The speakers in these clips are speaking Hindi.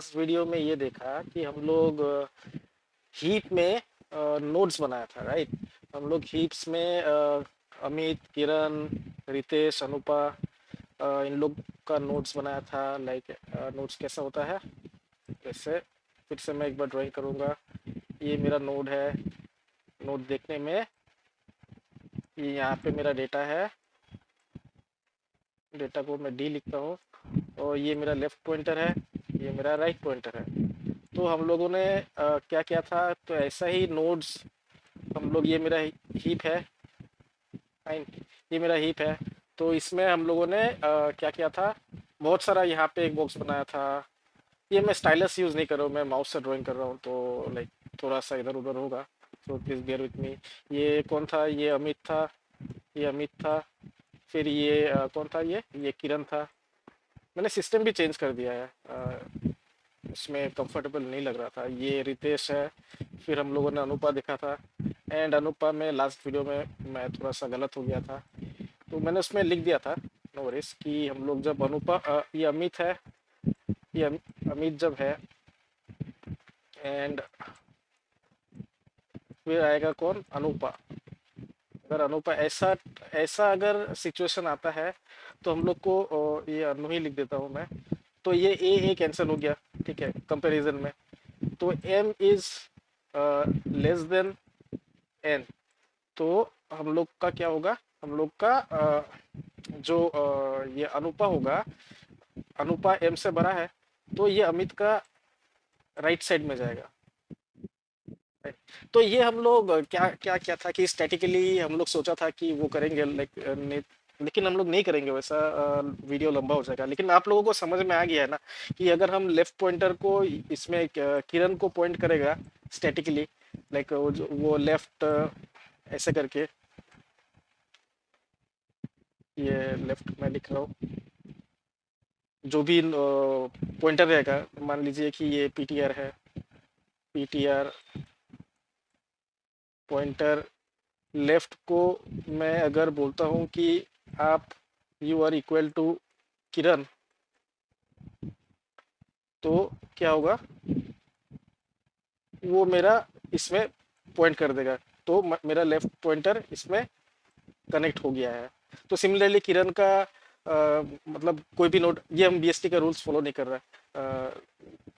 लास्ट वीडियो में ये देखा कि हम लोग हीप में नोड्स बनाया था, राइट। हम लोग हीप्स में अमित, किरण, रितेश, अनुपा, इन लोग का नोट्स बनाया था। लाइक नोट्स कैसा होता है, जैसे फिर से मैं एक बार ड्राइंग करूँगा। ये मेरा नोड है। नोड देखने में ये यहाँ पे मेरा डेटा है। डेटा को मैं डी लिखता हूँ और ये मेरा लेफ्ट पॉइंटर है, ये मेरा राइट पॉइंटर है। तो हम लोगों ने क्या किया था, तो ऐसा ही नोड्स हम लोग, ये मेरा हीप है, फाइन, ये मेरा हीप है। तो इसमें हम लोगों ने क्या किया था, बहुत सारा यहाँ पे एक बॉक्स बनाया था। ये मैं स्टाइलस यूज़ नहीं कर रहा हूँ, मैं माउस से ड्राइंग कर रहा हूँ, तो लाइक थोड़ा सा इधर उधर होगा, तो प्लीज़ बेयर विथ मी। ये कौन था, ये अमित था, ये अमित था। फिर ये कौन था, ये किरण था। मैंने सिस्टम भी चेंज कर दिया है, इसमें कंफर्टेबल नहीं लग रहा था। ये रितेश है। फिर हम लोगों ने अनुपा देखा था। एंड अनुपा में लास्ट वीडियो में मैं थोड़ा सा गलत हो गया था, तो मैंने उसमें लिख दिया था, नो वरीज, कि हम लोग जब अनुपा ये अमित है, ये अमित जब है, एंड फिर आएगा कौन, अनुपा। अगर अनुपा ऐसा ऐसा अगर सिचुएशन आता है तो हम लोग को ये अनु ही लिख देता हूँ मैं। तो ये ए कैंसिल हो गया, ठीक है, कंपैरिजन में। तो M is less than N. तो हम लोग का क्या होगा, हम लोग का जो ये अनुपा होगा, अनुपा एम से बड़ा है, तो ये अमित का राइट साइड में जाएगा। तो ये हम लोग क्या क्या क्या था कि स्टैटिकली हम लोग सोचा था कि वो करेंगे, लाइक लेकिन हम लोग नहीं करेंगे वैसा। वीडियो लंबा हो जाएगा। लेकिन आप लोगों को समझ में आ गया है ना कि अगर हम लेफ्ट पॉइंटर को इसमें किरण को पॉइंट करेगा स्टैटिकली, लाइक वो लेफ्ट ऐसे करके, ये लेफ्ट में लिख रहा हूँ, जो भी पॉइंटर रहेगा, मान लीजिए कि ये पीटीआर है, पीटीआर पॉइंटर लेफ्ट को मैं अगर बोलता हूँ कि आप, यू आर इक्वल टू किरण, तो क्या होगा, वो मेरा इसमें पॉइंट कर देगा। तो मेरा लेफ्ट पॉइंटर इसमें कनेक्ट हो गया है। तो सिमिलरली किरण का मतलब कोई भी नोट, ये हम बीएसटी का रूल्स फॉलो नहीं कर रहा है।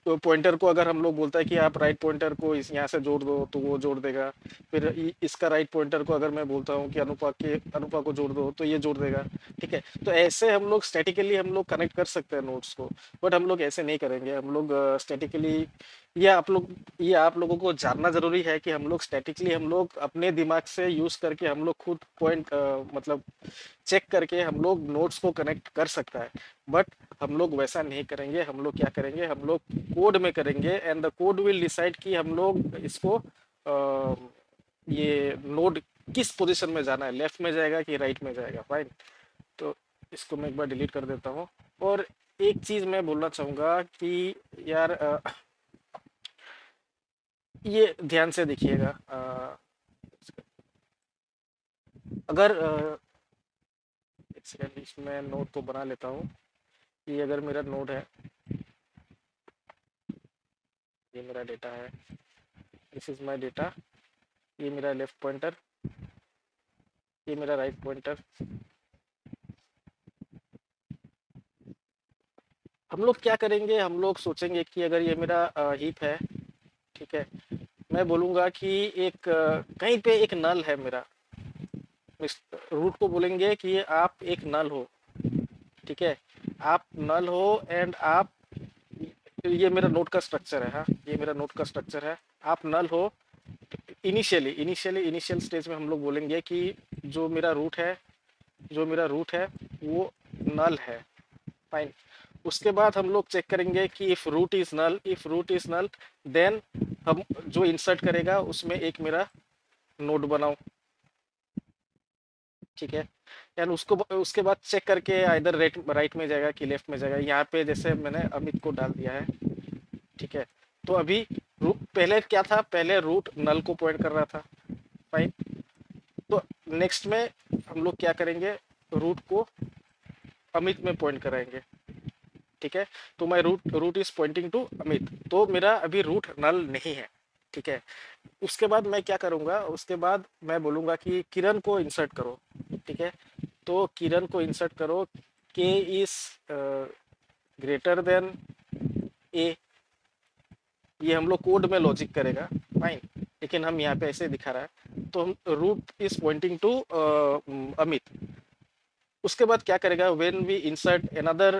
तो पॉइंटर को अगर हम लोग बोलता है कि आप राइट पॉइंटर को इस यहाँ से जोड़ दो, तो वो जोड़ देगा। फिर इसका राइट पॉइंटर को अगर मैं बोलता हूँ कि अनुपा को जोड़ दो, तो ये जोड़ देगा। ठीक है, तो ऐसे हम लोग स्टैटिकली हम लोग कनेक्ट कर सकते हैं नोट्स को। बट हम लोग ऐसे नहीं करेंगे। हम लोग स्टैटिकली, ये आप लोग ये आप लोगों को जानना जरूरी है कि हम लोग स्टैटिकली हम लोग अपने दिमाग से यूज करके हम लोग खुद पॉइंट मतलब चेक करके हम लोग नोट्स को कनेक्ट कर सकता है। बट हम लोग वैसा नहीं करेंगे। हम लोग क्या करेंगे, हम लोग कोड में करेंगे, and the code will decide कि हम लोग इसको ये नोड किस पोजीशन में जाना है, लेफ्ट में जाएगा कि राइट में जाएगा, फाइन। तो इसको मैं एक बार डिलीट कर देता हूँ। और एक चीज मैं बोलना चाहूंगा कि यार ये ध्यान से देखिएगा। अगर एक सेकेंड, इसमें नोड को बना लेता हूँ। ये अगर मेरा नोड है, ये मेरा डेटा है, दिस इज माय डेटा, ये मेरा लेफ्ट पॉइंटर, ये मेरा राइट पॉइंटर। हम लोग क्या करेंगे, हम लोग सोचेंगे कि अगर ये मेरा हीप है, ठीक है, मैं बोलूँगा कि एक कहीं पे एक नल है मेरा। रूट को बोलेंगे कि आप एक नल हो, ठीक है, आप नल हो, एंड आप, ये मेरा नोड का स्ट्रक्चर है, हाँ, ये मेरा नोड का स्ट्रक्चर है। आप नल हो। इनिशियल स्टेज में हम लोग बोलेंगे कि जो मेरा रूट है, जो मेरा रूट है वो नल है, फाइन। उसके बाद हम लोग चेक करेंगे कि if root is null, then हम जो इंसर्ट करेगा उसमें एक मेरा नोड बनाओ, ठीक है। यानी उसको उसके बाद चेक करके इधर राइट में जाएगा कि लेफ्ट में जाएगा। यहाँ पे जैसे मैंने अमित को डाल दिया है, ठीक है। तो अभी पहले क्या था, पहले रूट नल को पॉइंट कर रहा था, फाइन। तो नेक्स्ट में हम लोग क्या करेंगे, रूट को अमित में पॉइंट कराएंगे, ठीक है। तो my root root is pointing to Amit, तो मेरा अभी रूट नल नहीं है, ठीक है। उसके बाद मैं क्या करूंगा, उसके बाद मैं बोलूंगा कि किरण को इंसर्ट करो, ठीक है। तो किरण को इंसर्ट करो, के इज ग्रेटर देन ए, ये हम लोग कोड में लॉजिक करेगा, फाइन। लेकिन हम यहाँ पे ऐसे दिखा रहा है, तो हम root is pointing to Amit. उसके बाद क्या करेगा, when we insert another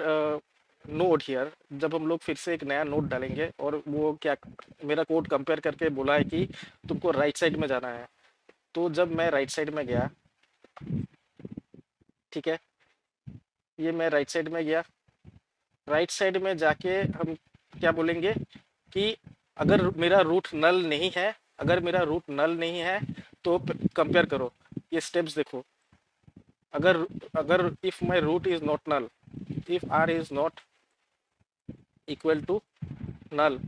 node here, जब हम लोग फिर से एक नया नोड डालेंगे और वो क्या, मेरा कोड कंपेयर करके बोला है कि तुमको राइट साइड में जाना है, तो जब मैं राइट साइड में गया, ठीक है, ये मैं राइट साइड में गया, राइट साइड में जाके हम क्या बोलेंगे कि अगर मेरा रूट नल नहीं है, अगर मेरा रूट नल नहीं है तो कंपेयर करो, ये स्टेप्स देखो। अगर अगर if my root is not null, if R is not equal to null,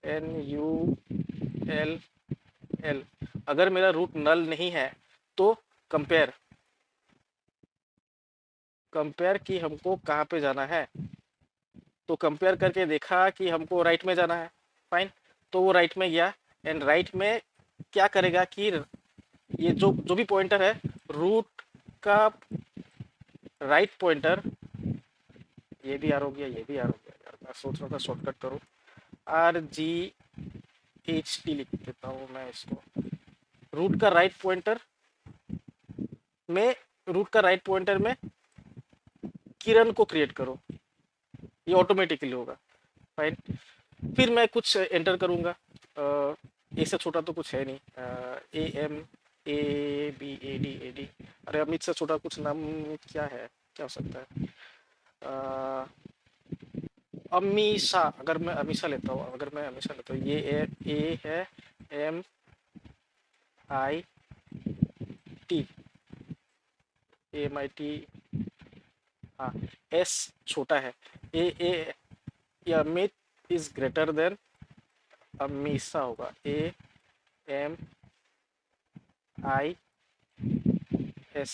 N U L L, अगर मेरा रूट नल नहीं है तो कंपेयर, कंपेयर कि हमको कहाँ पे जाना है। तो कंपेयर करके देखा कि हमको राइट में जाना है, फाइन। तो वो राइट में गया, एंड राइट में क्या करेगा कि ये जो जो भी पॉइंटर है, रूट का राइट पॉइंटर, ये भी आर हो गया, ये भी आर हो गया यार, मैं सोच रहा था शॉर्टकट करूँ, आर जी एच टी लिख देता हूँ मैं इसको। रूट का राइट पॉइंटर में, रूट का राइट पॉइंटर में किरण को क्रिएट करो, ये ऑटोमेटिकली होगा, फाइन। फिर मैं कुछ एंटर करूंगा, ए से छोटा तो कुछ है नहीं, A M A B A D A D, अरे अमित से छोटा कुछ नाम क्या है, क्या हो सकता है, अ, अमीषा, अगर मैं अमीषा लेता हूँ, अगर मैं अमीषा लेता हूँ, ये ए है, M I T, M I T, हाँ, एस छोटा है, A Amit is greater than Amisha होगा, A M I S,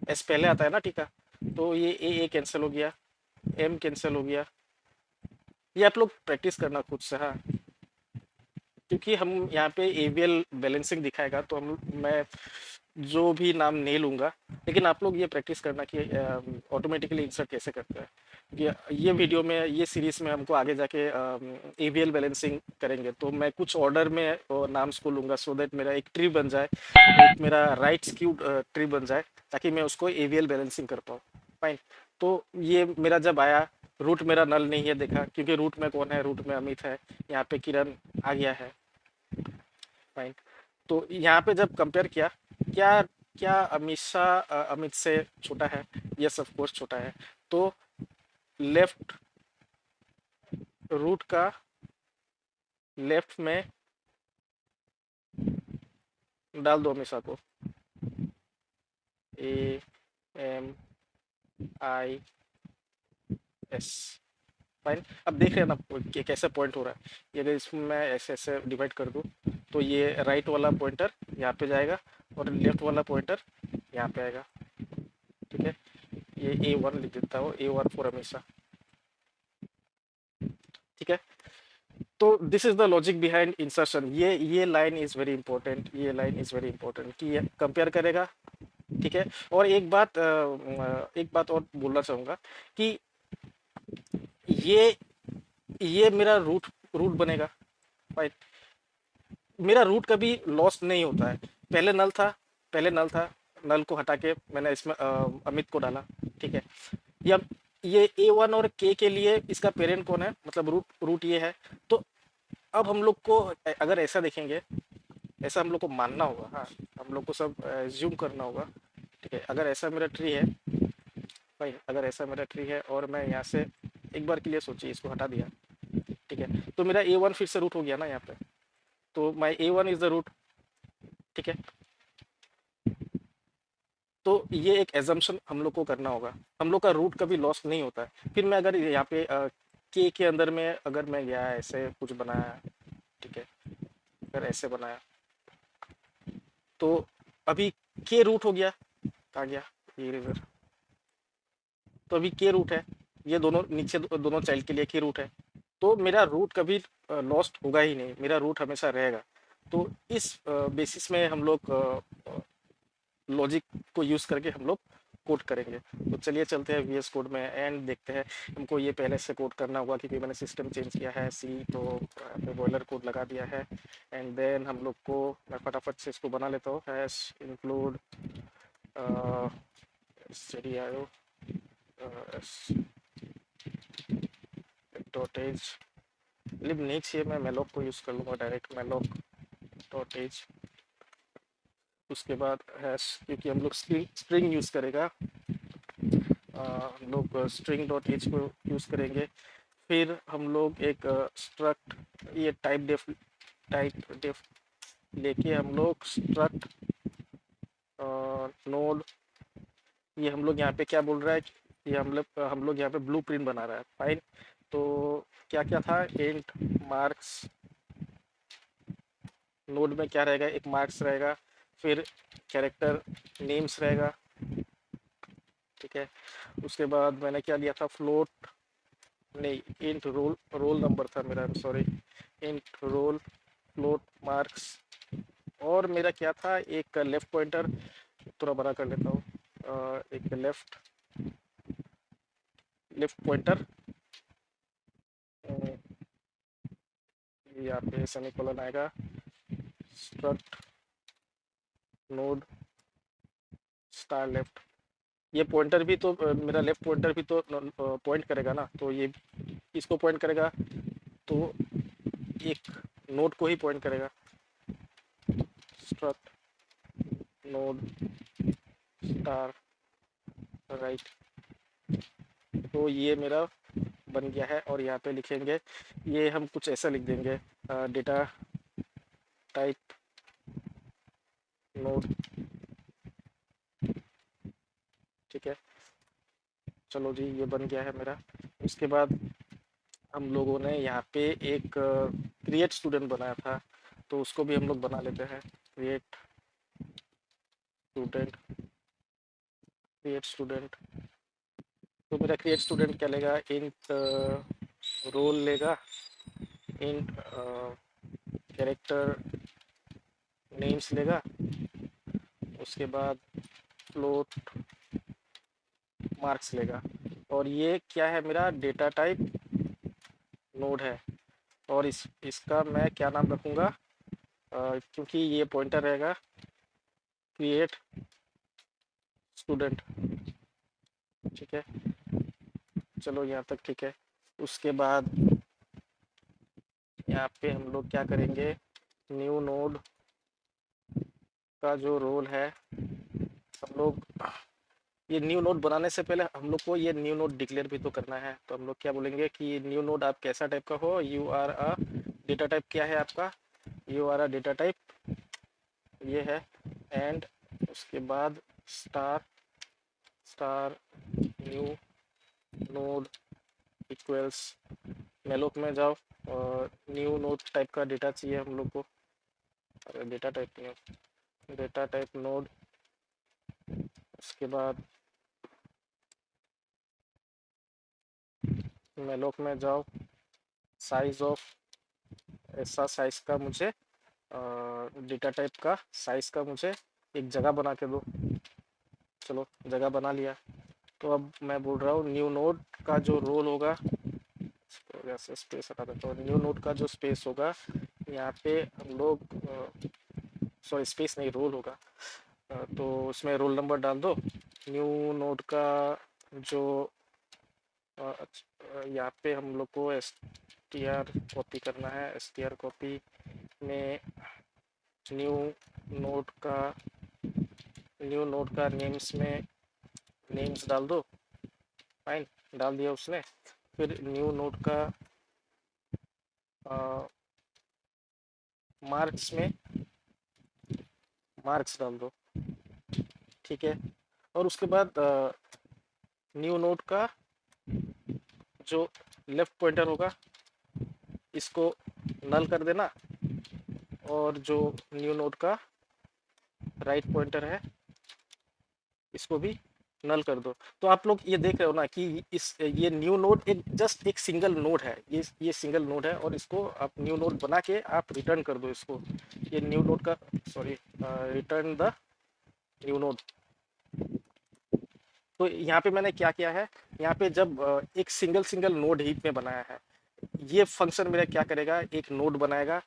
S पहले आता है ना, ठीक है। तो ये ए कैंसिल हो गया, एम कैंसिल हो गया, ये आप लोग प्रैक्टिस करना खुद से, हाँ। क्योंकि हम यहाँ पे एवीएल बैलेंसिंग दिखाएगा तो हम, मैं जो भी नाम नहीं लूंगा, लेकिन आप लोग ये प्रैक्टिस करना कि ऑटोमेटिकली इंसर्ट कैसे करते हैं। ये वीडियो में, ये सीरीज में हमको आगे जाके एवीएल बैलेंसिंग करेंगे, तो मैं कुछ ऑर्डर में नाम्स को लूंगा, सो दैट मेरा एक ट्री बन जाए, एक मेरा राइट स्क्यू ट्री बन जाए, ताकि मैं उसको एवीएल बैलेंसिंग कर पाऊँ, फाइन। तो ये मेरा जब आया, रूट मेरा नल नहीं है, देखा, क्योंकि रूट में कौन है, रूट में अमित है, यहाँ पे किरण आ गया है, फाइन। तो यहाँ पे जब कंपेयर किया, क्या क्या अमीषा अमित से छोटा है, यस ऑफ कोर्स छोटा है, तो लेफ्ट रूट का लेफ्ट में डाल दो अमीषा को, A M I S, fine. अब देख रहे हैं ना कि कैसे पॉइंट हो रहा है, ये अगर इसमें मैं ऐसे ऐसे डिवाइड कर दूं, तो ये राइट वाला पॉइंटर यहाँ पे जाएगा और लेफ्ट वाला पॉइंटर यहाँ पे आएगा, ठीक है। ये A1 लिख देता हूँ, A1 फॉर हमेशा, ठीक है। तो this is the logic behind insertion, ये लाइन इज वेरी इंपॉर्टेंट, ये लाइन इज वेरी इंपॉर्टेंट कि ये कंपेयर करेगा, ठीक है। और एक बात और बोलना चाहूंगा कि ये ये मेरा रूट रूट बनेगा, राइट। मेरा रूट कभी लॉस्ट नहीं होता है, पहले नल था, पहले नल था, नल को हटा के मैंने इसमें अमित को डाला, ठीक है। या ये A1 और के लिए इसका पेरेंट कौन है, मतलब रूट रूट ये है। तो अब हम लोग को अगर ऐसा देखेंगे, ऐसा हम लोग को मानना होगा, हाँ, हम लोग को सब ज्यूम करना होगा, ठीक है। अगर ऐसा मेरा ट्री है भाई, अगर ऐसा मेरा ट्री है और मैं यहाँ से एक बार के लिए सोचिए इसको हटा दिया, ठीक है, तो मेरा A1 फिर से रूट हो गया ना यहाँ पे, तो माई A1 इज द रूट, ठीक है। तो ये एक एजम्पशन हम लोग को करना होगा, हम लोग का रूट कभी लॉस्ट नहीं होता है। फिर मैं अगर यहाँ पे के अंदर में अगर मैं गया ऐसे कुछ बनाया, ठीक है, अगर ऐसे बनाया, तो अभी के रूट हो गया, कहाँ गया ये रिजर, तो अभी के रूट है, ये दोनों नीचे दोनों चाइल्ड के लिए के रूट है, तो मेरा रूट कभी लॉस्ट होगा ही नहीं, मेरा रूट हमेशा रहेगा। तो इस बेसिस में हम लोग लॉजिक को यूज़ करके हम लोग कोड करेंगे। तो चलिए चलते हैं वीएस कोड में एंड देखते हैं। हमको ये पहले से कोड करना होगा क्योंकि मैंने सिस्टम चेंज किया है सी, तो बॉयलर कोड लगा दिया है। एंड देन हम लोग को, मैं फटाफट से इसको बना लेता हूँ, hash include stdio dot H lib नहीं चाहिए, मैं मेलोक को यूज़ कर लूँगा, डायरेक्ट मेलोक डॉट एज। उसके बाद हैश, क्योंकि हम लोग स्ट्रिंग यूज़ करेगा, हम लोग स्ट्रिंग डॉट एच को यूज़ करेंगे। फिर हम लोग एक स्ट्रक्ट, ये टाइप डेफ लेके हम लोग स्ट्रक्ट नोड, ये हम लोग यहाँ पे क्या बोल रहा है, ये हम लोग यहाँ पे ब्लूप्रिंट बना रहा है, फाइन। तो क्या क्या था, इंट मार्क्स, नोड में क्या रहेगा, एक मार्क्स रहेगा, फिर कैरेक्टर नेम्स रहेगा, ठीक है। उसके बाद मैंने क्या लिया था, फ्लोट नहीं, इंट रोल, रोल नंबर था मेरा, sorry, int roll float marks. और मेरा क्या था, एक लेफ्ट पॉइंटर, थोड़ा बड़ा कर लेता हूँ, एक लेफ्ट पॉइंटर, यहाँ पे सेमीकोलन आएगा, स्ट्रक्ट नोड स्टार लेफ्ट। ये पॉइंटर भी तो मेरा लेफ्ट पॉइंटर भी तो पॉइंट करेगा ना, तो ये इसको पॉइंट करेगा, तो एक नोड को ही पॉइंट करेगा, स्ट्रक्ट नोड स्टार राइट। तो ये मेरा बन गया है। और यहाँ पे लिखेंगे, ये हम कुछ ऐसा लिख देंगे, डेटा टाइप नोड, ठीक है। चलो जी, ये बन गया है मेरा। उसके बाद हम लोगों ने यहाँ पे एक क्रिएट स्टूडेंट बनाया था, तो उसको भी हम लोग बना लेते हैं, क्रिएट स्टूडेंट, क्रिएट स्टूडेंट। तो मेरा क्रिएट स्टूडेंट क्या लेगा, इंट रोल लेगा, इंट कैरेक्टर नेम्स लेगा, उसके बाद फ्लोट मार्क्स लेगा। और ये क्या है, मेरा डेटा टाइप नोड है। और इसका मैं क्या नाम रखूँगा, क्योंकि ये पॉइंटर रहेगा, क्रिएट स्टूडेंट, ठीक है। चलो यहाँ तक ठीक है। उसके बाद यहाँ पे हम लोग क्या करेंगे, न्यू नोड का जो रोल है, हम लोग ये न्यू नोड बनाने से पहले हम लोग को ये न्यू नोड डिक्लेयर भी तो करना है। तो हम लोग क्या बोलेंगे कि न्यू नोड आप कैसा टाइप का हो, you are a data type क्या है आपका, you are a data type ये है। एंड उसके बाद star star new node equals, malloc में जाओ और न्यू नोड टाइप का डेटा चाहिए हम लोग को, अरे data type new data type node. उसके बाद मेलोक में जाओ, साइज ऑफ, ऐसा साइज का मुझे डेटा टाइप का साइज का मुझे एक जगह बना के दो। चलो जगह बना लिया। तो अब मैं बोल रहा हूँ न्यू नोड का जो रोल होगा, जैसे स्पेस हटा देता हूँ, न्यू नोड का जो स्पेस होगा यहाँ पे हम लोग, सॉरी स्पेस नहीं, रोल होगा, तो उसमें रोल नंबर डाल दो। न्यू नोड का जो यहाँ पे हम लोग को एस टी आर कॉपी करना है, एस टी आर कॉपी में न्यू नोड का नेम्स में नेम्स डाल दो, फाइन, डाल दिया उसने। फिर न्यू नोड का मार्क्स में मार्क्स डाल दो, ठीक है। और उसके बाद न्यू नोड का जो लेफ्ट पॉइंटर होगा इसको नल कर देना, और जो न्यू नोड का राइट पॉइंटर है इसको भी नल कर दो। तो आप लोग ये देख रहे हो ना कि इस ये न्यू नोड एक जस्ट एक सिंगल नोड है, ये सिंगल नोड है, और इसको आप न्यू नोड बना के आप रिटर्न कर दो इसको। ये न्यू नोड का, sorry, return the new node. तो यहाँ पे मैंने क्या किया है, यहाँ पे जब एक सिंगल सिंगल नोड हीप में बनाया है, ये फंक्शन मेरा क्या करेगा, एक नोड बनाएगा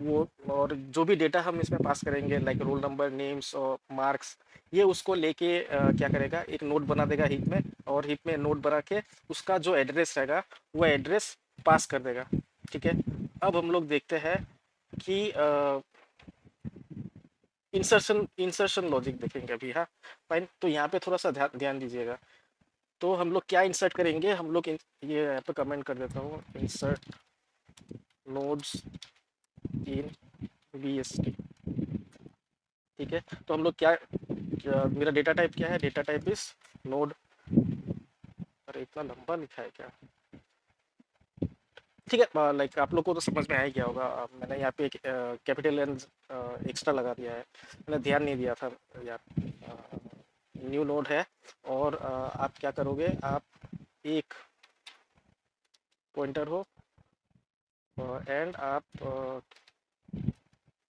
वो, और जो भी डेटा हम इसमें पास करेंगे लाइक रोल नंबर, नेम्स और मार्क्स, ये उसको लेके क्या करेगा, एक नोड बना देगा हीप में, और हीप में नोड बना के उसका जो एड्रेस रहेगा वो एड्रेस पास कर देगा। ठीक है। अब हम लोग देखते हैं कि इंसर्शन इंसर्शन लॉजिक देखेंगे अभी। हाँ फाइन, तो यहाँ पे थोड़ा सा ध्यान ध्यान दीजिएगा। तो हम लोग क्या इंसर्ट करेंगे, हम लोग ये यहाँ पे कमेंट कर देता हूँ, इंसर्ट नोड्स इन बीएसटी। ठीक है। तो हम लोग मेरा डेटा टाइप क्या है, डेटा टाइप इज नोड। अरे इतना लंबा लिखा है क्या। ठीक है, लाइक आप लोग को तो समझ में आ ही गया होगा। मैंने यहाँ पे एक कैपिटल एन एक्स्ट्रा लगा दिया है, मैंने ध्यान नहीं दिया था यार। न्यू नोड है, और आप क्या करोगे, आप एक पॉइंटर हो, एंड आप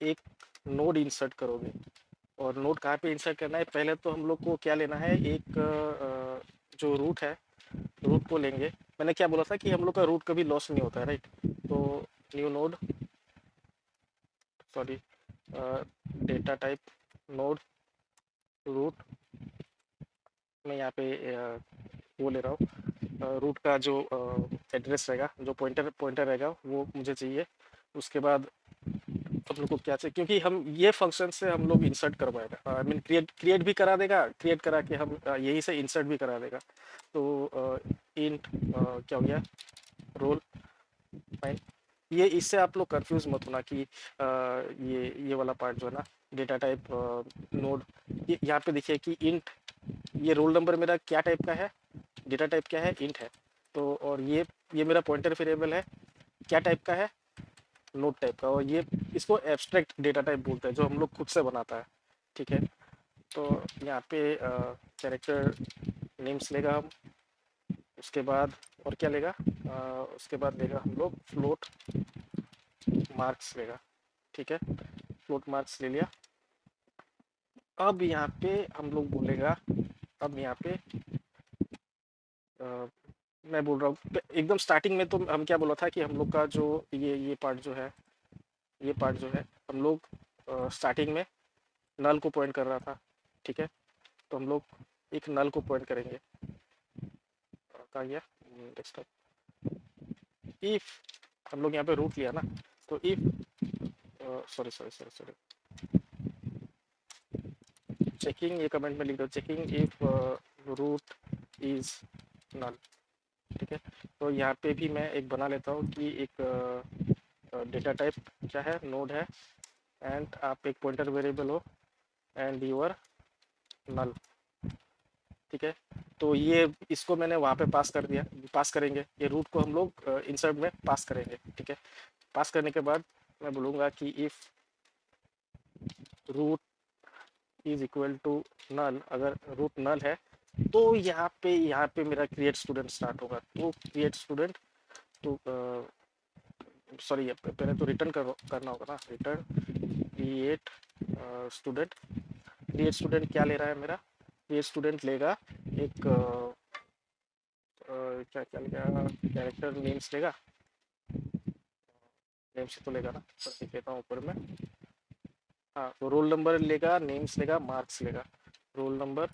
एक नोड इंसर्ट करोगे। और नोड कहाँ पे इंसर्ट करना है, पहले तो हम लोग को क्या लेना है, एक जो रूट है, रूट को लेंगे। मैंने क्या बोला था कि हम लोग का रूट कभी लॉस नहीं होता है, राइट। तो new node, sorry, data type node root, मैं यहाँ पे वो ले रहा हूँ, रूट का जो एड्रेस रहेगा, जो पॉइंटर पॉइंटर रहेगा वो मुझे चाहिए। उसके बाद हम लोग को क्या चाहिए, क्योंकि हम ये फंक्शन से हम लोग इंसर्ट करवाएगा, आई मीन क्रिएट क्रिएट भी करा देगा, क्रिएट करा के हम यही से इंसर्ट भी करा देगा। तो इंट क्या हो गया, रोल। फाइन। ये इससे आप लोग कंफ्यूज मत होना कि ये वाला पार्ट जो है ना, डेटा टाइप नोड, यहाँ पे देखिए कि इंट, ये रोल नंबर मेरा क्या टाइप का है, डेटा टाइप क्या है, इंट है। तो और ये मेरा पॉइंटर वेरिएबल है, क्या टाइप का है, नोट टाइप का। और ये इसको एब्स्ट्रैक्ट डेटा टाइप बोलते हैं, जो हम लोग खुद से बनाता है। ठीक है। तो यहाँ पे कैरेक्टर नेम्स लेगा हम, उसके बाद और क्या लेगा, उसके बाद लेगा हम लोग फ्लोट मार्क्स लेगा। ठीक है। फ्लोट मार्क्स ले लिया। अब यहाँ पे हम लोग बोलेगा, अब यहाँ पे अ, मैं बोल रहा हूँ एकदम स्टार्टिंग में तो हम क्या बोला था कि हम लोग का जो ये पार्ट जो है, ये पार्ट जो है हम लोग स्टार्टिंग में नल को पॉइंट कर रहा था। ठीक है। तो हम लोग एक नल को पॉइंट करेंगे। कहाँ गया डेस्कटॉप, इफ हम लोग यहाँ पे रूट लिया ना, तो if, sorry sorry sorry sorry, checking, ये कमेंट में लिख दो, checking if root is null. ठीक है। तो यहाँ पे भी मैं एक बना लेता हूँ कि एक डेटा टाइप क्या है, नोड है, एंड आप एक पॉइंटर वेरिएबल हो, एंड यूर नल। ठीक है। तो ये इसको मैंने वहाँ पे पास कर दिया, पास करेंगे, ये रूट को हम लोग इंसर्ट में पास करेंगे। ठीक है। पास करने के बाद मैं बोलूँगा कि if root is equal to null, अगर रूट नल है तो यहाँ पे मेरा क्रिएट स्टूडेंट स्टार्ट होगा। तो क्रिएट स्टूडेंट, तो सॉरी पहले तो रिटर्न करना होगा ना, return create student. Create student क्या ले रहा है मेरा, क्रिएट स्टूडेंट लेगा एक क्या क्या लेगा, कैरेक्टर नेम्स लेगा, नेम्स तो लेगा ना, पर लिख लेता हूँ ऊपर में। हाँ, तो रोल नंबर लेगा, नेम्स लेगा, मार्क्स लेगा। रोल नंबर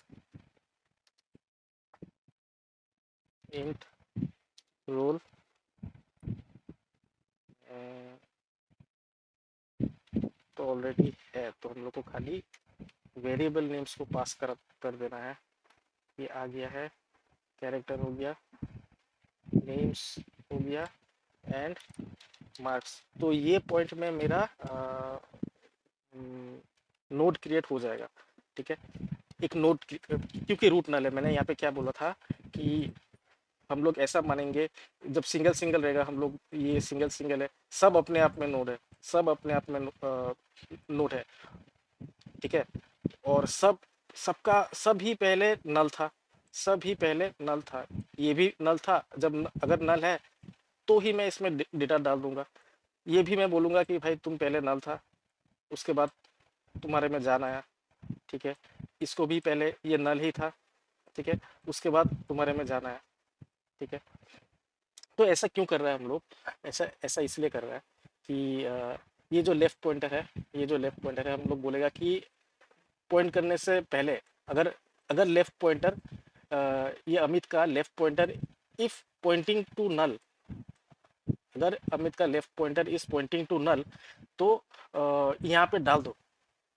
इंट रोल, तो ऑलरेडी है, तो हम लोग को खाली वेरिएबल नेम्स को पास कर देना है। ये आ गया है, कैरेक्टर हो गया, नेम्स हो गया, एंड मार्क्स। तो ये पॉइंट में मेरा नोड क्रिएट हो जाएगा। ठीक है। एक नोड, क्योंकि रूट नल है, मैंने यहाँ पे क्या बोला था कि हम लोग ऐसा मानेंगे, जब सिंगल सिंगल रहेगा, हम लोग ये सिंगल सिंगल है, सब अपने आप में नोड है, सब अपने आप में नोड है। ठीक है। और सबका सब ही पहले नल था, सभी पहले नल था, ये भी नल था। जब अगर नल है तो ही मैं इसमें डेटा डाल दूंगा। ये भी मैं बोलूंगा कि भाई तुम पहले नल था, उसके बाद तुम्हारे में जान आया, ठीक है। इसको भी पहले ये नल ही था, ठीक है, उसके बाद तुम्हारे में जान आया, ठीक है। तो ऐसा क्यों कर रहा है हम लोग? ऐसा ऐसा इसलिए कर रहा है कि ये जो लेफ्ट पॉइंटर है, ये जो लेफ्ट पॉइंटर है, हम लोग बोलेगा कि पॉइंट करने से पहले, अगर अगर लेफ्ट पॉइंटर, ये अमित का left pointer if pointing to null, अगर अमित का left pointer is pointing to null, तो यहाँ पे डाल दो।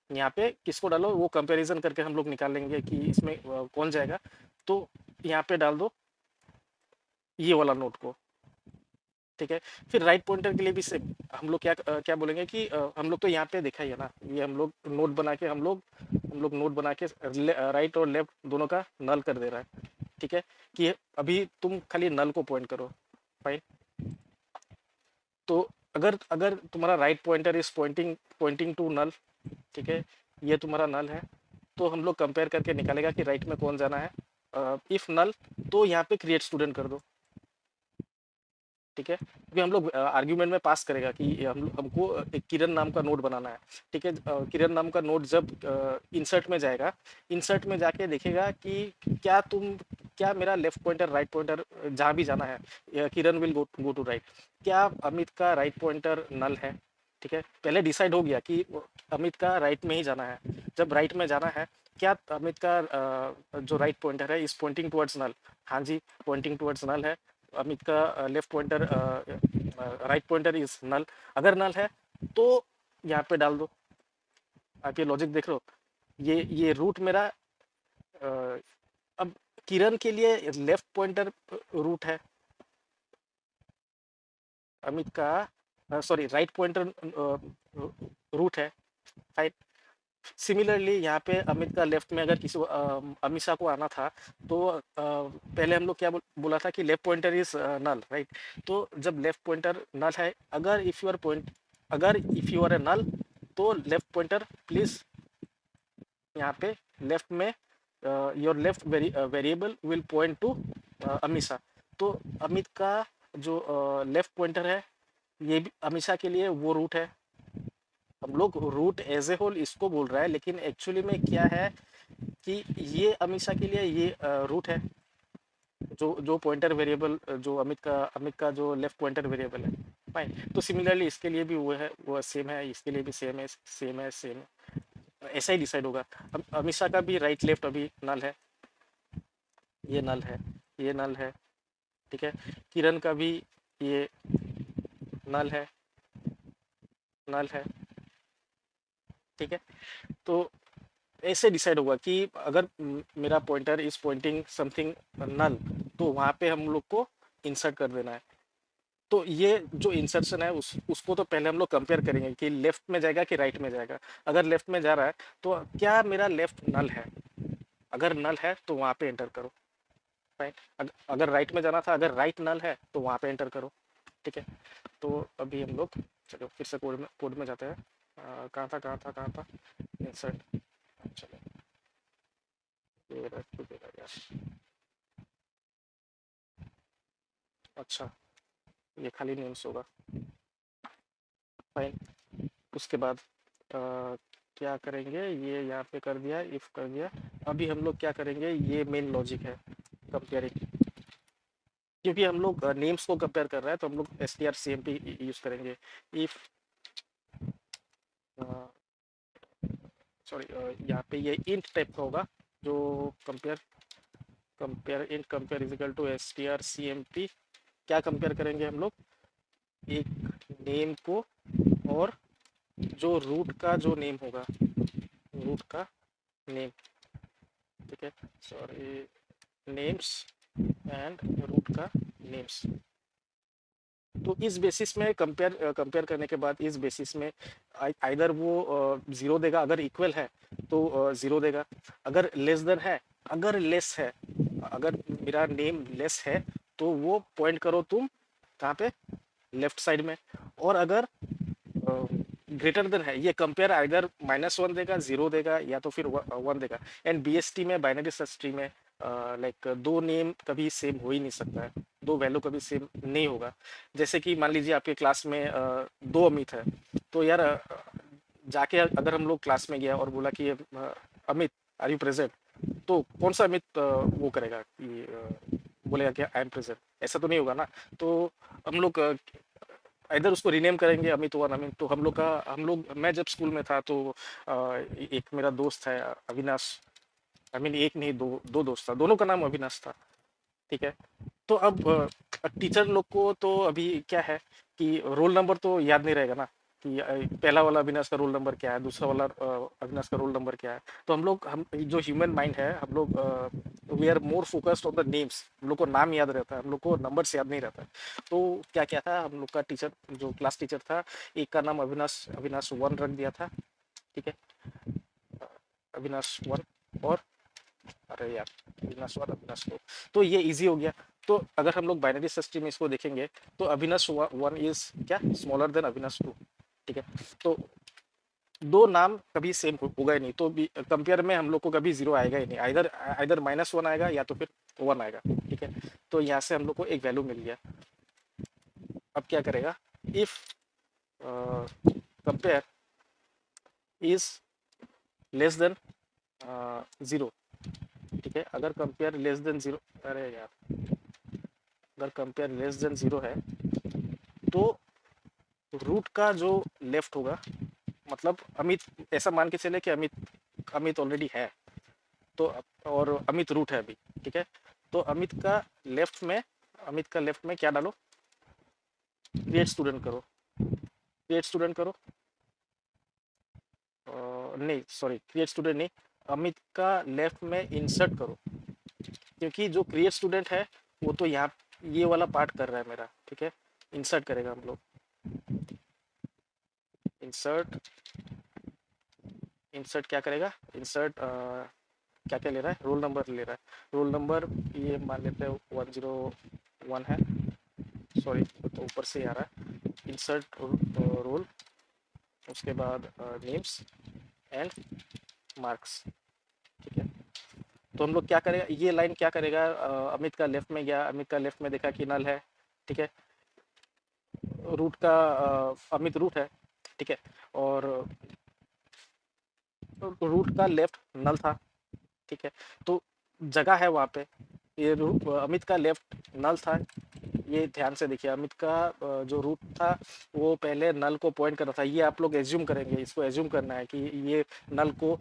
यहाँ पे किसको डालो, वो कंपैरिजन करके हम लोग निकाल लेंगे कि इसमें कौन जाएगा। तो यहाँ पे डाल दो ये वाला नोट को, ठीक है। फिर राइट पॉइंटर के लिए भी सेम हम लोग क्या बोलेंगे कि हम लोग तो यहाँ पे देखा ही है ना, ये हम लोग नोट बना के हम लोग नोट बना के राइट और लेफ्ट दोनों का नल कर दे रहा है, ठीक है। कि अभी तुम खाली नल को पॉइंट करो, फाइन। तो अगर अगर तुम्हारा right pointer is pointing pointing to null, ठीक है, ये तुम्हारा नल है, तो हम लोग कंपेयर करके निकालेगा कि राइट में कौन जाना है। इफ नल, तो यहाँ पे क्रिएट स्टूडेंट कर दो, ठीक है। क्योंकि हम लोग आर्ग्यूमेंट में पास करेगा कि हमको एक किरण नाम का नोड बनाना है, ठीक है। किरण नाम का नोड जब इंसर्ट में जाएगा, इंसर्ट में जाके देखेगा कि क्या मेरा लेफ्ट पॉइंटर राइट पॉइंटर जहाँ भी जाना है, किरण विल गो टू राइट, क्या अमित का राइट पॉइंटर नल है, ठीक है। पहले डिसाइड हो गया कि अमित का राइट में ही जाना है। जब राइट में जाना है, क्या अमित का जो राइट पॉइंटर है इस पॉइंटिंग टुवर्ड्स नल, हाँ जी, पॉइंटिंग टुवर्ड्स नल है। अमित का left pointer right pointer is null, अगर नल है तो यहाँ पे डाल दो। आप ये लॉजिक देख रहे हो, ये रूट मेरा अब किरण के लिए लेफ्ट पॉइंटर रूट है, अमित का सॉरी राइट पॉइंटर रूट है, राइट। सिमिलरली यहाँ पे अमित का लेफ्ट में अगर किसी अमीषा को आना था, तो पहले हम लोग क्या बोला था कि left pointer is null, right. तो जब लेफ्ट पॉइंटर नल है, अगर if you are a null, तो लेफ्ट पॉइंटर प्लीज यहाँ पे लेफ्ट में your left variable will point to Amisha. तो अमित का जो लेफ्ट पॉइंटर है, ये भी अमीषा के लिए वो रूट है। हम लोग रूट एज ए होल इसको बोल रहा है, लेकिन एक्चुअली में क्या है कि ये अमीषा के लिए ये रूट है, जो जो पॉइंटर वेरिएबल जो अमित का जो लेफ्ट पॉइंटर वेरिएबल है, फाइन। तो सिमिलरली इसके लिए भी वो है, वो सेम है, इसके लिए भी सेम है, सेम है, सेम है। ऐसा ही डिसाइड होगा। अब अमीषा का भी राइट लेफ्ट अभी नल है, ये नल है, ये नल है, ठीक है। किरण का भी ये नल है, नल है, ठीक है। तो ऐसे डिसाइड होगा कि अगर मेरा पॉइंटर इज पॉइंटिंग समथिंग नल, तो वहां पे हम लोग को इंसर्ट कर देना है। तो ये जो इंसर्शन है उसको तो पहले हम लोग कंपेयर करेंगे कि लेफ्ट में जाएगा कि राइट में जाएगा। अगर लेफ्ट में जा रहा है तो क्या मेरा लेफ्ट नल है, अगर नल है तो वहां पे एंटर करो, राइट। अगर राइट में जाना था, अगर राइट नल है तो वहां पे एंटर करो, ठीक है। तो अभी हम लोग चलो फिर से कोड में जाते हैं। कहाँ था इंसर्ट, चलो ये रख तो देगा यार। अच्छा, ये खाली नेम्स होगा, फाइन। उसके बाद क्या करेंगे, ये यहाँ पे कर दिया, इफ कर दिया। अभी हम लोग क्या करेंगे, ये मेन लॉजिक है कंपेयरिंग। क्योंकि हम लोग नेम्स को कंपेयर कर रहे हैं, तो हम लोग strcmp यूज करेंगे। इफ सॉरी, यहाँ पे ये इंट टाइप का होगा, जो compare int compare is equal to strcmp। क्या कंपेयर करेंगे हम लोग, एक नेम को और जो रूट का जो नेम होगा, रूट का नेम, ठीक है, सॉरी, नेम्स एंड रूट का नेम्स। तो इस बेसिस में कंपेयर करने के बाद इस बेसिस में आइदर वो जीरो देगा, अगर इक्वल है तो जीरो देगा, अगर लेस देन है, अगर लेस है, अगर मेरा नेम लेस है तो वो पॉइंट करो तुम कहाँ पे, लेफ्ट साइड में। और अगर ग्रेटर देन है, ये कंपेयर आइदर -1 देगा, जीरो देगा, या तो फिर 1 देगा। एंड बीएसटी में, बाइनरी सर्च ट्री में, लाइक दो नेम कभी सेम हो ही नहीं सकता है, दो वैल्यू कभी सेम नहीं होगा। जैसे कि मान लीजिए आपके क्लास में दो अमित है, तो यार जाके अगर हम लोग क्लास में गया और बोला कि अमित आर यू प्रेजेंट, तो कौन सा अमित वो करेगा कि बोलेगा कि आई एम प्रेजेंट, ऐसा तो नहीं होगा ना। तो हम लोग इधर उसको रीनेम करेंगे अमित वन अमित। तो हम लोग मैं जब स्कूल में था तो एक मेरा दोस्त है अविनाश, आई मीन एक नहीं, दो दो दोस्त था, दोनों का नाम अविनाश था। ठीक है। तो अब टीचर लोग को तो अभी क्या है कि रोल नंबर तो याद नहीं रहेगा ना, कि पहला वाला अविनाश का रोल नंबर क्या है, दूसरा वाला अविनाश का रोल नंबर क्या है। तो हम जो ह्यूमन माइंड है, हम लोग we are more focused on the names, हम लोग को नाम याद रहता है, हम लोग को नंबर्स याद नहीं रहता है। तो क्या क्या था, हम लोग का टीचर जो क्लास टीचर था, एक का नाम अविनाश अविनाश वन रख दिया था। ठीक है, अविनाश वन, और अरे यार अविनाश वन अविनाश टू, तो ये इजी हो गया। तो अगर हम लोग बाइनरी सिस्टम में इसको देखेंगे, तो अविनाश वन इज क्या स्मॉलर देन अविनाश टू। ठीक है। तो दो नाम कभी सेम होगा ही नहीं, तो कंपेयर में हम लोग को कभी जीरो आएगा ही नहीं, आइदर आइदर माइनस वन आएगा या तो फिर वन आएगा। ठीक है। तो यहाँ से हम लोग को एक वैल्यू मिल गया। अब क्या करेगा, if compare is less than zero. ठीक है, अगर कंपेयर लेस देन जीरो, अरे यार अगर कंपेयर लेस देन जीरो है, तो रूट का जो लेफ्ट होगा, मतलब अमित, ऐसा मान के चले कि अमित अमित ऑलरेडी है, तो और अमित रूट है अभी। ठीक है। तो अमित का लेफ्ट में क्या डालो, क्रिएट स्टूडेंट करो, क्रिएट स्टूडेंट करो, नहीं सॉरी क्रिएट स्टूडेंट नहीं, अमित का लेफ्ट में इंसर्ट करो, क्योंकि जो क्रिएट स्टूडेंट है वो तो यहाँ ये वाला पार्ट कर रहा है मेरा। ठीक है। इंसर्ट करेगा हम लोग, इंसर्ट, इंसर्ट क्या करेगा, इंसर्ट क्या क्या ले रहा है, रोल नंबर ले रहा है, रोल नंबर ये मान लेते हैं 101 है, सॉरी तो ऊपर से आ रहा है, इंसर्ट रोल, उसके बाद नेम्स एंड मार्क्स। ठीक है। तो हम लोग क्या करेगा, ये लाइन क्या करेगा, अमित का लेफ्ट में गया, अमित का लेफ्ट में देखा कि नल है। ठीक है। रूट का अमित रूट है। ठीक है। और रूट का लेफ्ट नल था। ठीक है। तो जगह है वहाँ पे, ये अमित का लेफ्ट नल था। ये ध्यान से देखिए, अमित का जो रूट था वो पहले नल को पॉइंट कर रहा था, ये आप लोग एज्यूम करेंगे, इसको एज्यूम करना है कि ये नल को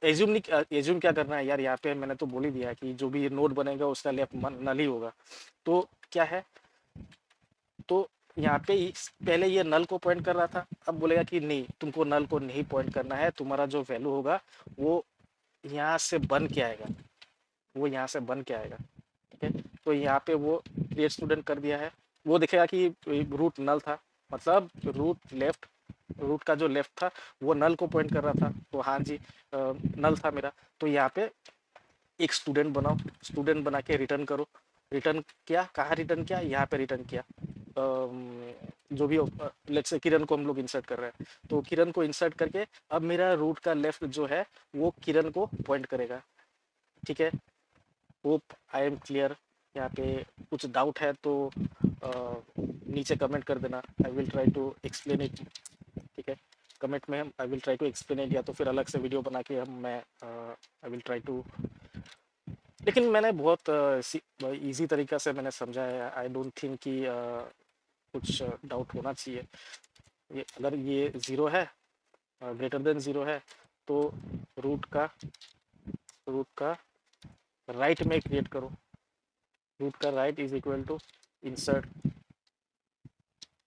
एज्यूम नहीं, एज्यूम क्या करना है यार, यहाँ पे मैंने तो बोल ही दिया कि जो भी नोड बनेगा उसका लेफ्ट नल ही होगा। तो क्या है, तो यहाँ पे पहले ये नल को पॉइंट कर रहा था, अब बोलेगा कि नहीं तुमको नल को नहीं पॉइंट करना है, तुम्हारा जो वैल्यू होगा वो यहाँ से बन के आएगा, वो यहाँ से बन के आएगा। ठीक है। तो यहाँ पे वो क्रिएट स्टूडेंट कर दिया है, वो दिखेगा कि रूट नल था, मतलब रूट लेफ्ट, रूट का जो लेफ्ट था वो नल को पॉइंट कर रहा था, तो हाँ जी नल था मेरा। तो यहाँ पे एक स्टूडेंट बनाओ, स्टूडेंट बना के रिटर्न करो, रिटर्न किया, कहाँ रिटर्न किया, यहाँ पे रिटर्न किया। जो भी लेट्स से किरण को हम लोग इंसर्ट कर रहे हैं, तो किरण को इंसर्ट करके अब मेरा रूट का लेफ्ट जो है वो किरण को पॉइंट करेगा। ठीक है। Hope I am clear. यहाँ पे कुछ डाउट है तो नीचे कमेंट कर देना, I will try to explain it. ठीक है। कमेंट में I will try to explain it, या तो फिर अलग से वीडियो बना के मैं आई विल ट्राई टू, लेकिन मैंने बहुत इजी तरीका से मैंने समझा है, आई डोंट थिंक कि कुछ डाउट होना चाहिए। ये अगर ये ज़ीरो है, ग्रेटर देन ज़ीरो है, तो रूट का रूट का राइट में क्रिएट करो, रूट का right is equal to insert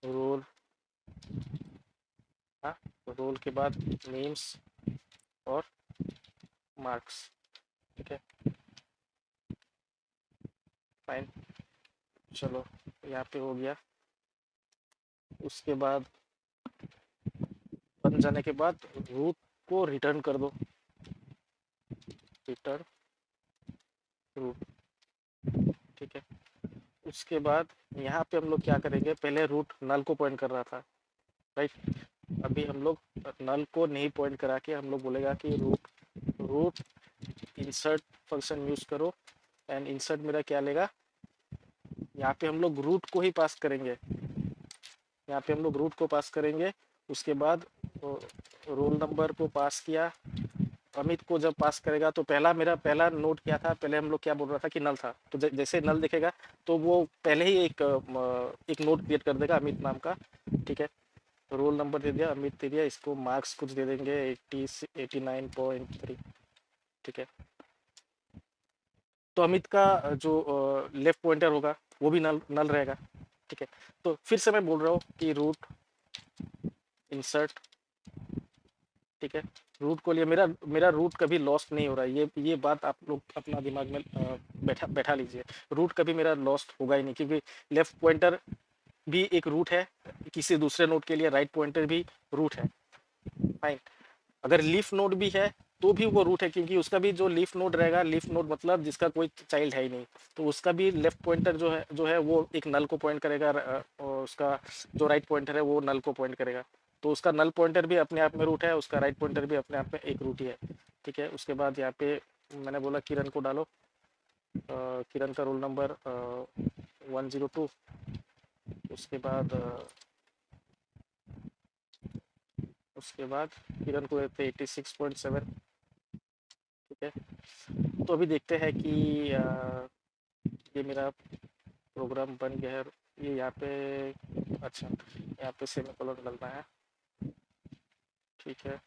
roll, हाँ, रोल के बाद नेम्स और मार्क्स। ठीक है, फाइन, चलो यहाँ पे हो गया। उसके बाद बन जाने के बाद रूट को रिटर्न कर दो, रिटर्न रूट। ठीक है। उसके बाद यहाँ पे हम लोग क्या करेंगे, पहले रूट नल को पॉइंट कर रहा था, राइट, अभी हम लोग नल को नहीं पॉइंट करा के हम लोग बोलेगा कि root root insert function use करो, एंड इंसर्ट मेरा क्या लेगा, यहाँ पे हम लोग रूट को ही पास करेंगे, यहाँ पे हम लोग रूट को पास करेंगे। उसके बाद रोल नंबर को पास किया। अमित को जब पास करेगा तो मेरा पहला नोट क्या था, पहले हम लोग क्या बोल रहा था कि नल था, तो जैसे नल दिखेगा तो वो पहले ही एक नोट क्रिएट कर देगा अमित नाम का। ठीक है, रोल नंबर दे दिया, अमित दे दिया, इसको मार्क्स कुछ दे देंगे 89.3। ठीक है, तो अमित का जो लेफ्ट पॉइंटर होगा वो भी नल नल रहेगा। ठीक है, तो फिर से मैं बोल रहा हूँ कि रूट इंसर्ट। ठीक है, रूट को लिए मेरा मेरा रूट कभी लॉस्ट नहीं हो रहा है, ये बात आप लोग अपना दिमाग में बैठा बैठा लीजिए। रूट कभी मेरा लॉस्ट होगा ही नहीं, क्योंकि लेफ्ट पॉइंटर भी एक रूट है, किसी दूसरे नोड के लिए राइट पॉइंटर भी रूट है। फाइन, अगर लीफ नोड भी है तो भी वो रूट है, क्योंकि उसका भी जो लीफ नोड रहेगा, लीफ नोड मतलब जिसका कोई चाइल्ड है ही नहीं, तो उसका भी लेफ्ट पॉइंटर जो है वो एक नल को पॉइंट करेगा, और उसका जो राइट पॉइंटर है वो नल को पॉइंट करेगा। तो उसका नल पॉइंटर भी अपने आप में रूट है, उसका राइट पॉइंटर भी अपने आप में एक रूट ही है। ठीक है, उसके बाद यहाँ पे मैंने बोला किरण को डालो, किरण का रोल नंबर 102। उसके बाद उसके बाद किरण को देते 86.7। ठीक है, तो अभी देखते हैं कि ये मेरा प्रोग्राम बन गया है। ये यहाँ पे, अच्छा यहाँ पे सेमीकोलन डालना है। ठीक है,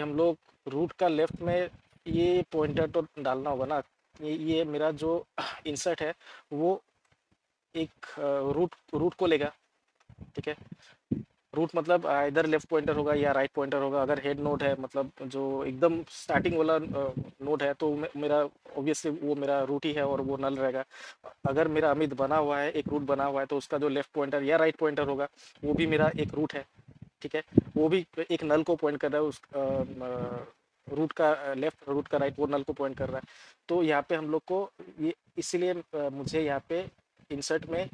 हम लोग रूट का लेफ्ट में ये पॉइंटर तो डालना होगा ना। ये मेरा जो इंसर्ट है वो एक रूट रूट को लेगा। ठीक है, रूट मतलब इधर लेफ्ट पॉइंटर होगा या राइट पॉइंटर होगा। अगर हेड नोड है, मतलब जो एकदम स्टार्टिंग वाला नोड है, तो मेरा ऑब्वियसली वो मेरा रूट ही है और वो नल रहेगा। अगर मेरा अमित बना हुआ है, एक रूट बना हुआ है, तो उसका जो लेफ्ट पॉइंटर या राइट पॉइंटर होगा वो भी मेरा एक रूट है। ठीक है, वो भी एक नल को पॉइंट कर रहा है, उस रूट का लेफ्ट, रूट का राइट, वो नल को पॉइंट कर रहा है। तो यहाँ पे हम लोग को ये इसीलिए मुझे यहाँ पे इंसर्ट में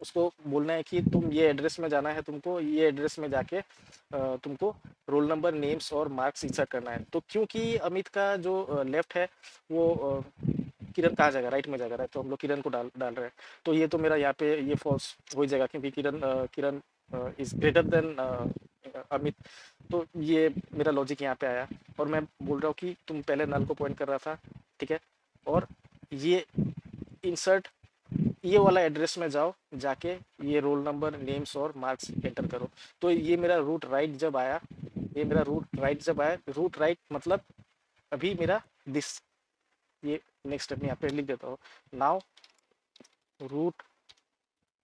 उसको बोलना है कि तुम ये एड्रेस में जाना है, तुमको ये एड्रेस में जाके तुमको रोल नंबर, नेम्स और मार्क्स इंसर्ट करना है। तो क्योंकि अमित का जो लेफ्ट है वो किरण कहाँ जाएगा, राइट में जाएगा, राइट, तो हम लोग किरण को डाल डाल रहे हैं। तो ये तो मेरा यहाँ पे ये फॉल्स हो जाएगा, क्योंकि किरण इज ग्रेटर देन अमित। तो ये मेरा लॉजिक यहाँ पे आया, और मैं बोल रहा हूँ कि तुम पहले नल को पॉइंट कर रहा था। ठीक है, और ये इंसर्ट ये वाला एड्रेस में जाओ, जाके ये रोल नंबर, नेम्स और मार्क्स एंटर करो। तो ये मेरा रूट राइट जब आया, ये मेरा रूट राइट जब आया, रूट राइट मतलब अभी मेरा दिस, ये नेक्स्ट स्टेप में यहाँ पे लिख देता हूँ। Now root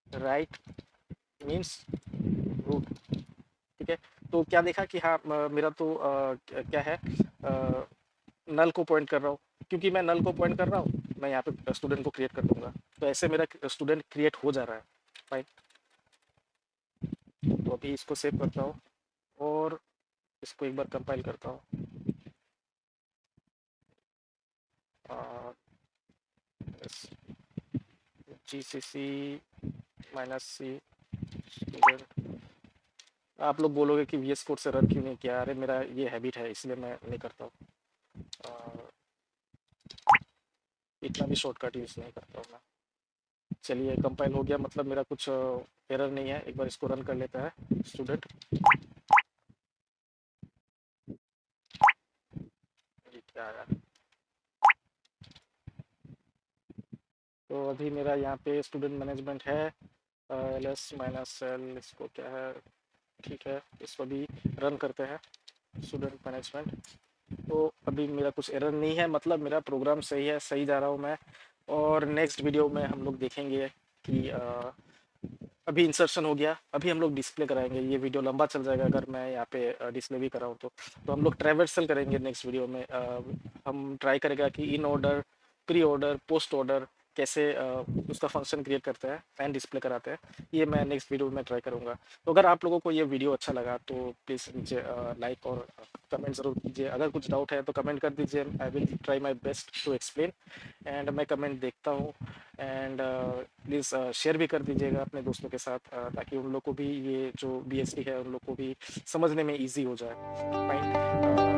right means root. ठीक है, तो क्या देखा कि हाँ मेरा तो क्या है, नल को पॉइंट कर रहा हूँ। क्योंकि मैं नल को पॉइंट कर रहा हूँ, मैं यहाँ पे स्टूडेंट को क्रिएट कर दूंगा, तो ऐसे मेरा स्टूडेंट क्रिएट हो जा रहा है। फाइन, तो अभी इसको सेव करता हूँ और इसको एक बार कंपाइल करता हूँ। GCC -C student. आप लोग बोलोगे कि VS कोड से रन क्यों नहीं किया, अरे मेरा ये हैबिट है इसलिए मैं नहीं करता हूँ, इतना भी शॉर्टकट यूज़ नहीं करता हूँ मैं। चलिए, कंपाइल हो गया, मतलब मेरा कुछ एरर नहीं है। एक बार इसको रन कर लेता है स्टूडेंट। ये क्या आया, तो अभी मेरा यहाँ पे स्टूडेंट मैनेजमेंट है, LS-L, इसको क्या है, ठीक है, इसको भी रन करते हैं स्टूडेंट मैनेजमेंट। तो अभी मेरा कुछ एरर नहीं है, मतलब मेरा प्रोग्राम सही है, सही जा रहा हूँ मैं। और नेक्स्ट वीडियो में हम लोग देखेंगे कि अभी इंसर्शन हो गया, अभी हम लोग डिस्प्ले कराएंगे। ये वीडियो लंबा चल जाएगा अगर मैं यहाँ पे डिस्प्ले भी कराऊँ तो हम लोग ट्रैवर्सल करेंगे नेक्स्ट वीडियो में। हम ट्राई करेगा कि in order, pre order, post order कैसे उसका फंक्शन क्रिएट करते हैं एंड डिस्प्ले कराते हैं, ये मैं नेक्स्ट वीडियो में ट्राई करूँगा। तो अगर आप लोगों को ये वीडियो अच्छा लगा तो प्लीज़ नीचे लाइक और कमेंट ज़रूर कीजिए। अगर कुछ डाउट है तो कमेंट कर दीजिए, I will try my best to explain. And मैं कमेंट देखता हूँ। एंड प्लीज़ शेयर भी कर दीजिएगा अपने दोस्तों के साथ, ताकि उन लोग को भी ये जो BSD है उन लोग को भी समझने में ईजी हो जाए। फाइन,